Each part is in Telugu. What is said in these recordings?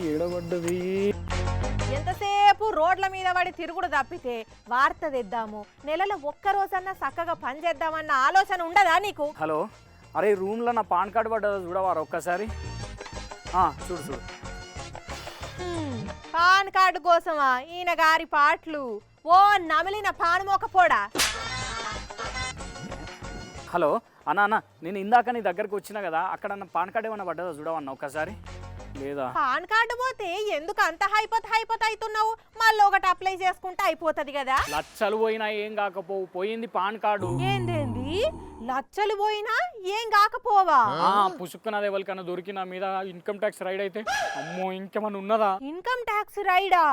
ఏడబడ్డది. ఎంతసేపు రోడ్ల మీద పడి తిరుగుడు తప్పితే వార్త తెద్దాము, నెలలో ఒక్కరోజన్నా చక్కగా పని చేద్దామన్న ఆలోచన ఉండదా నీకు? హలో, అరే రూమ్లో నా పాన్ కార్డు పడ్డదా చూడవారు ఒక్కసారి. చూడు చూడు. పాన్ కార్డు కోసమా ఈయన గారి పాటలు? ఓ నమిలిన పాను మోకపోడా. హలో అన్న, నేను ఇందాక నీ దగ్గరకు వచ్చినా కదా, అక్కడ నా పాన్ కార్డు ఏమన్నా పడ్డదా చూడవన్నా ఒక్కసారి. లేదా పాన్ కార్డు పోతే ఎందుకు అంత హైపోత అవుతున్నావు? మళ్ళీ ఒకటి అప్లై చేసుకుంటే అయిపోతుంది కదా. లచ్చలు పోయినా ఏం కాకపోవు, పోయింది పాన్ కార్డు. ఏందేంది లచ్చలు పోయినా ఏం కాకపోవా? పుసుక్కున్నది ఎవరికన్నా దొరికిన మీద ఇన్కమ్ ట్యాక్స్ రైడ్ అయితే అమ్మో ఇంకేమన్నా ఉన్నదా? ఇన్కమ్ ట్యాక్స్ రైడా?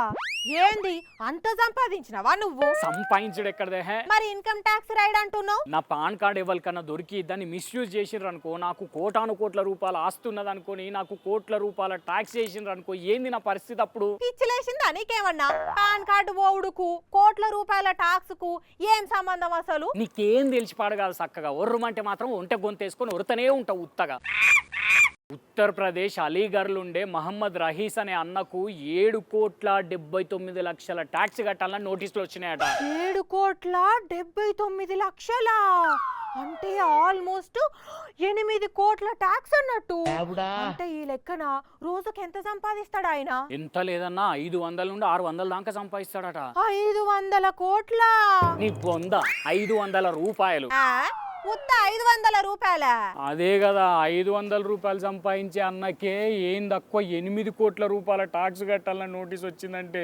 ఏంది అంత సంపాదించినవా నువ్వు? సంపాదించడు ఎక్కడదే. మరి ఇన్కమ్ ట్యాక్స్ రైడ్ అంటున్నావు? నా పాన్ కార్డు ఎవరికన్నా దొరికి దాన్ని మిస్యూజ్ చేసిండ్రు అనుకో, నాకు కోటాను కోట్ల రూపాయలు ఆస్తున్నది అనుకోని నాకు కోట్ల రూపాయల ట్యాక్స్ చేసిండ్రు అనుకో, ఏంది నా పరిస్థితి అప్పుడు? పిచ్చిలేసిందా నీకేమన్నా? పాన్ కార్డు ఓవుడుకు కోట్ల రూపాయల టాక్స్ కు ఏం సంబంధం అసలు? నీకేం తెలిసి పాడగాదు చక్కగా. ఒర్రమంటే మాత్రం ఒంటె గొంతేసుకొని ఒరుతనే ఉంటావు ఉత్తగా. ఉత్తరప్రదేశ్ అలీగర్లుండే మహమ్మద్ రహీస్ అనే అన్నకు 7,79,00,000 ట్యాక్స్ కట్టాలని నోటీసులు వచ్చినాయట. 7,79,00,000 అంటే ఆల్మోస్ట్ 8 కోట్ల ట్యాక్స్ అన్నట్టు. అంటే ఈ లెక్కన రోజుకి ఎంత సంపాదిస్తాడు ఆయన? ఎంత లేదన్నా 500 నుండి 600 దాకా సంపాదిస్తాడట. 500 కోట్ల? నీ 500 రూపాయలు. ఉత్త 500 రూపాయల? అదే కదా, 500 రూపాయలు సంపాదించే అన్నకే ఏం తక్కువ 8 కోట్ల రూపాయల ట్యాక్స్ కట్టాలని నోటీస్ వచ్చిందంటే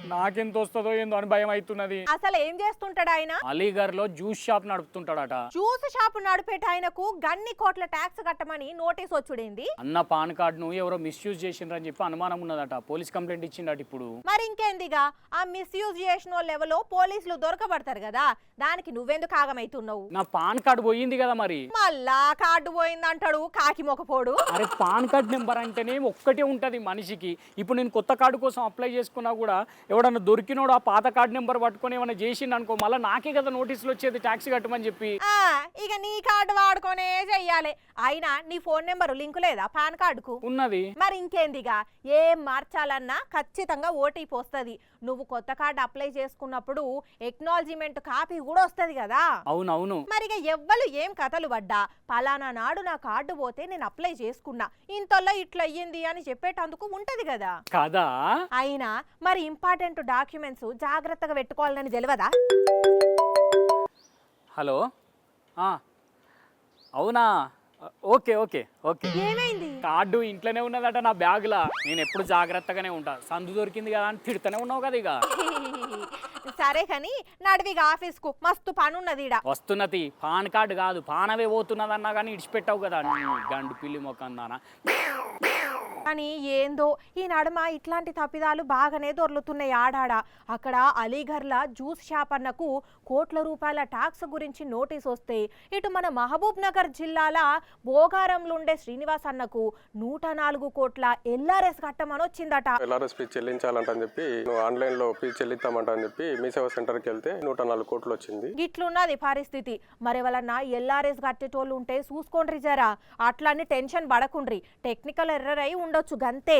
నాకెంత వస్తుందో ఏందో అని భయం అవుతున్నది. అసలు ఏం చేస్తుంటాడు ఆయన? అలీగర్ లో జ్యూస్ షాప్ నడుపుతుంటాడట. జ్యూస్ షాప్ నడిపేట ఆయనకు గన్ని కోట్ల ట్యాక్స్ కట్టమని నోటీస్ వచ్చుడేంది? అన్న పాన్ కార్డు ను ఎవరో మిస్యూజ్ చేసిండ్రని చెప్పి అనుమానం ఉన్నదట. పోలీస్ కంప్లైంట్ ఇచ్చిండట ఇప్పుడు. మరి ఇంకేందిగా, ఆ మిస్యూజ్ చేసిన లెవెల్లో పోలీసులు దొరకబడతారు కదా, దానికి నువ్వెందుకు ఆగమైతున్నావు? నా పాన్ కార్డు పోయింది కదా మరి. మళ్ళా కార్డు పోయిందంటాడు కాకి మొకపోడు. అరే పాన్ కార్డ్ నెంబర్ అంటేనే ఒక్కటే ఉంటది మనిషికి. ఇప్పుడు నేను కొత్త కార్డు కోసం అప్లై చేసుకున్నా కూడా ఎవడన్నా దొరికినోడు ఆ పాత కార్డు నెంబర్ పట్టుకొని ఏమైనా చేసిండు అనుకో, మళ్ళీ నాకే కదా నోటీసులు వచ్చేది ట్యాక్స్ కట్టమని చెప్పి. ఇక నీ కార్డు వాడుకొనే చెయ్యాలి. అయినా నీ ఫోన్ నెంబర్ లింకు లేదా పాన్ కార్డుకు? ఉన్నది. మరి ఇంకేందిగా, ఏం మార్చాలన్నా ఖచ్చితంగా ఓటీపీ వస్తుంది. నువ్వు కొత్త కార్డు అప్లై చేసుకున్నప్పుడు ఎక్నాలజీమెంట్ కాపీ కూడా వస్తుంది కదా. అవునవును. మరి ఇక ఎవ్వరు ఏం కథలు పడ్డా పలానా నాడు నా కార్డు పోతే నేను అప్లై చేసుకున్నా, ఇంతలో ఇట్లా అయ్యింది అని చెప్పేటందుకు ఉంటది కదా. కదా. అయినా మరి ఇంపార్టెంట్ డాక్యుమెంట్స్ జాగ్రత్తగా పెట్టుకోవాలని తెలియదా? హలో, అవునా, ఓకే ఓకే ఓకే. ఏమైంది? కార్డు ఇంట్లోనే ఉన్నదట నా బ్యాగ్లా. నేను ఎప్పుడు జాగ్రత్తగానే ఉంటా. సందు దొరికింది కదా అని తిడుతూనే ఉన్నావు కదా ఇక. సరే కానీ నడివిగా ఆఫీస్కు, మస్తు పని ఉన్నది. వస్తున్నది పాన్ కార్డు కాదు, పానవే పోతున్నదన్నా కానీ ఇడిచిపెట్టావు కదా గండు పిల్లి మొక్కందానా. కానీ ఏందో ఈ నడుమ ఇట్లాంటి తప్పిదాలు బాగానే దొర్లుతున్నాయి ఆడాడ. అక్కడ అలీగర్ల జ్యూస్ షాప్ అన్నకు కోట్ల రూపాయల ట్యాక్స్ గురించి నోటీస్ వస్తే, ఇటు మన మహబూబ్ నగర్ జిల్లాల భోగారంలో ఉండే శ్రీనివాస్ అన్నకు 104 కోట్ల ఎల్ఆర్ఎస్ కట్టమని వచ్చిందట. ఎల్ఆర్ఎస్ ఫీజు చెల్లించాలంటని చెప్పి ఆన్లైన్ లో ఫీజు చెల్లిస్తామంటని చెప్పి మీ సేవ సెంటర్కి వెళ్తే 104 కోట్లు వచ్చింది. ఇట్లున్నది పరిస్థితి. మరి ఎవరన్నా ఎల్ఆర్ఎస్ కట్టేటోళ్ళు ఉంటే చూసుకోండి జరా. అట్లని టెన్షన్ పడకుండ్రి, టెక్నికల్ ఎర్రర్ అయి ఉండొచ్చు గంతే.